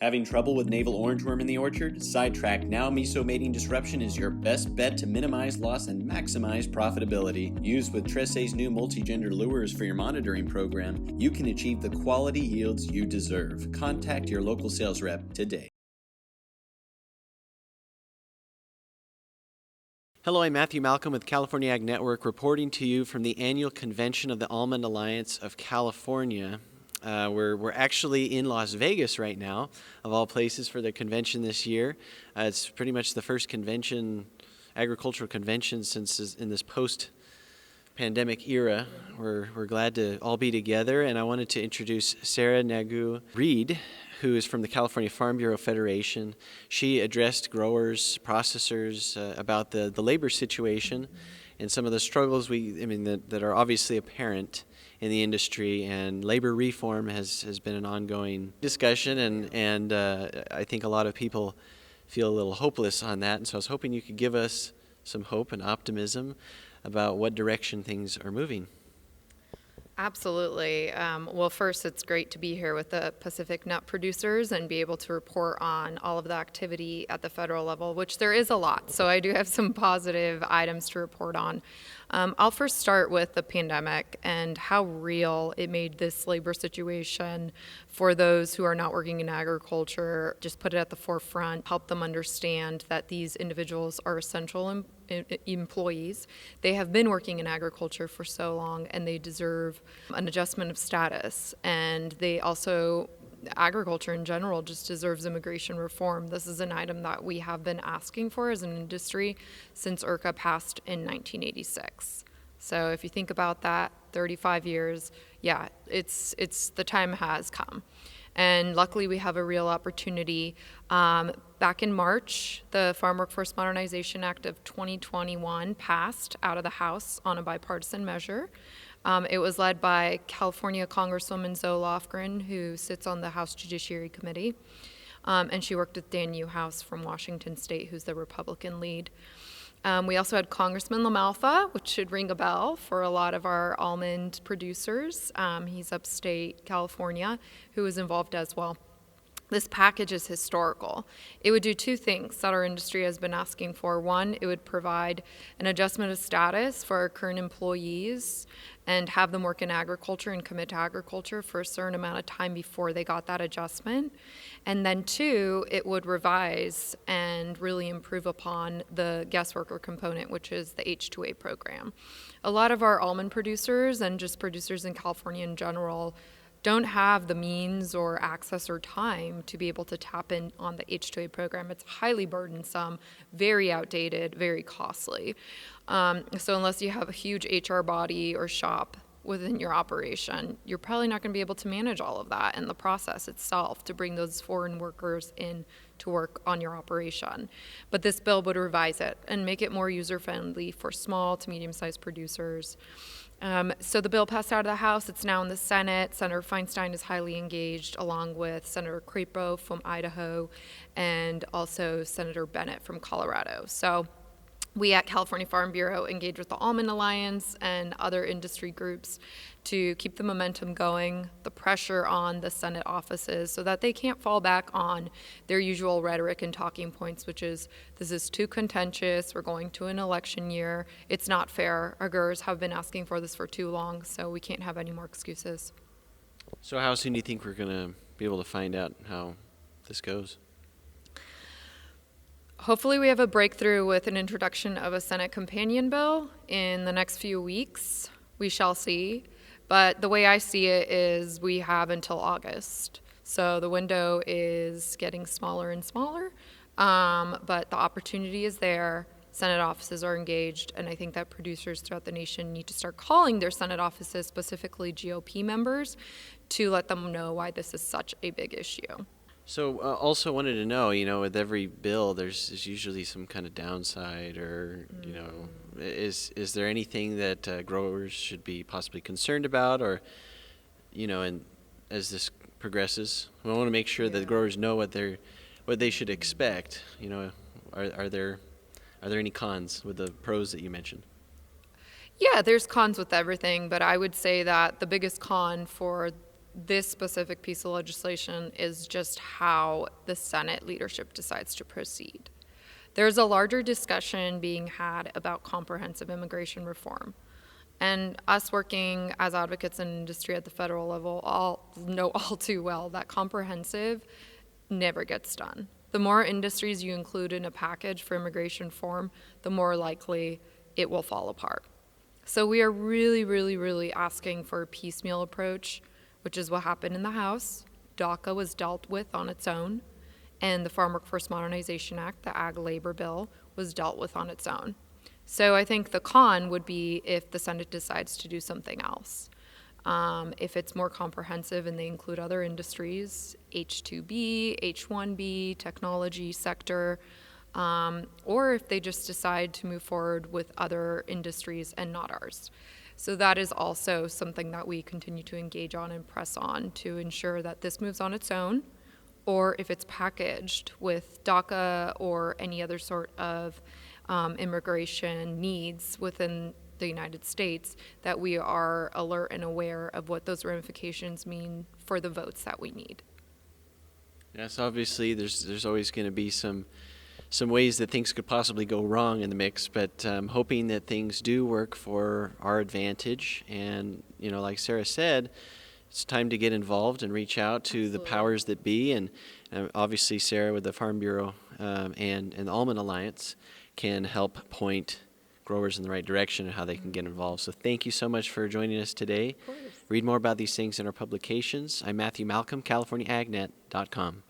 Having trouble with navel orangeworm in the orchard? Sidetrack Now Miso Mating Disruption is your best bet to minimize loss and maximize profitability. Used with Tresse's new multi-gender lures for your monitoring program, you can achieve the quality yields you deserve. Contact your local sales rep today. Hello, I'm Matthew Malcolm with California Ag Network, reporting to you from the annual convention of the Almond Alliance of California. We're actually in Las Vegas right now, of all places, for the convention this year. It's pretty much the first agricultural convention since in this post-pandemic era. We're glad to all be together, and I wanted to introduce Sara Neagu-Reed, who is from the California Farm Bureau Federation. She addressed growers, processors about the labor situation and some of the struggles that are obviously apparent in the industry, and labor reform has been an ongoing discussion, and I think a lot of people feel a little hopeless on that, and so I was hoping you could give us some hope and optimism about what direction things are moving. Absolutely. Well, first, it's great to be here with the Pacific nut producers and be able to report on all of the activity at the federal level, which there is a lot. So I do have some positive items to report on. I'll first start with the pandemic and how real it made this labor situation for those who are not working in agriculture. Just put it at the forefront, help them understand that these individuals are essential employees. They have been working in agriculture for so long, and they deserve an adjustment of status. And they also, agriculture in general, just deserves immigration reform. This is an item that we have been asking for as an industry since IRCA passed in 1986. So if you think about that, 35 years, yeah, it's the time has come. And luckily, we have a real opportunity. Back in March, the Farm Workforce Modernization Act of 2021 passed out of the House on a bipartisan measure. It was led by California Congresswoman Zoe Lofgren, who sits on the House Judiciary Committee, and she worked with Dan Newhouse from Washington State, who's the Republican lead. We also had Congressman LaMalfa, which should ring a bell for a lot of our almond producers. He's upstate California, who was involved as well. This package is historical. It would do two things that our industry has been asking for. One, it would provide an adjustment of status for our current employees and have them work in agriculture and commit to agriculture for a certain amount of time before they got that adjustment. And then two, it would revise and really improve upon the guest worker component, which is the H-2A program. A lot of our almond producers and just producers in California in general don't have the means or access or time to be able to tap in on the H-2A program. It's highly burdensome, very outdated, very costly. So unless you have a huge HR body or shop within your operation, you're probably not going to be able to manage all of that and the process itself to bring those foreign workers in to work on your operation. But this bill would revise it and make it more user-friendly for small to medium-sized producers. So the bill passed out of the House. It's now in the Senate. Senator Feinstein is highly engaged, along with Senator Crapo from Idaho and also Senator Bennett from Colorado. So we at California Farm Bureau engage with the Almond Alliance and other industry groups to keep the momentum going, the pressure on the Senate offices so that they can't fall back on their usual rhetoric and talking points, which is, this is too contentious, we're going to an election year, it's not fair, our growers have been asking for this for too long, so we can't have any more excuses. So how soon do you think we're going to be able to find out how this goes? Hopefully we have a breakthrough with an introduction of a Senate companion bill in the next few weeks. We shall see. But the way I see it is we have until August. So the window is getting smaller and smaller, but the opportunity is there. Senate offices are engaged, and I think that producers throughout the nation need to start calling their Senate offices, specifically GOP members, to let them know why this is such a big issue. So also wanted to know, with every bill, there's usually some kind of downside, or, is there anything that growers should be possibly concerned about, or, and as this progresses, we want to make sure that growers know what they should expect. Are there any cons with the pros that you mentioned? Yeah, there's cons with everything, but I would say that the biggest con for this specific piece of legislation is just how the Senate leadership decides to proceed. There's a larger discussion being had about comprehensive immigration reform. And us working as advocates in industry at the federal level all know all too well that comprehensive never gets done. The more industries you include in a package for immigration reform, the more likely it will fall apart. So we are really asking for a piecemeal approach, which is what happened in the House. DACA was dealt with on its own, and the Farm Workforce Modernization Act, the Ag Labor Bill, was dealt with on its own. So I think the con would be if the Senate decides to do something else. If it's more comprehensive and they include other industries, H-2B, H-1B, technology sector, or if they just decide to move forward with other industries and not ours. So that is also something that we continue to engage on and press on to ensure that this moves on its own, or if it's packaged with DACA or any other sort of immigration needs within the United States, that we are alert and aware of what those ramifications mean for the votes that we need. Yes, obviously there's always going to be some ways that things could possibly go wrong in the mix, but hoping that things do work for our advantage. And, like Sara said, it's time to get involved and reach out to the powers that be. And obviously, Sara with the Farm Bureau and the Almond Alliance can help point growers in the right direction and how they can get involved. So thank you so much for joining us today. Of course. Read more about these things in our publications. I'm Matthew Malcolm, CaliforniaAgNet.com.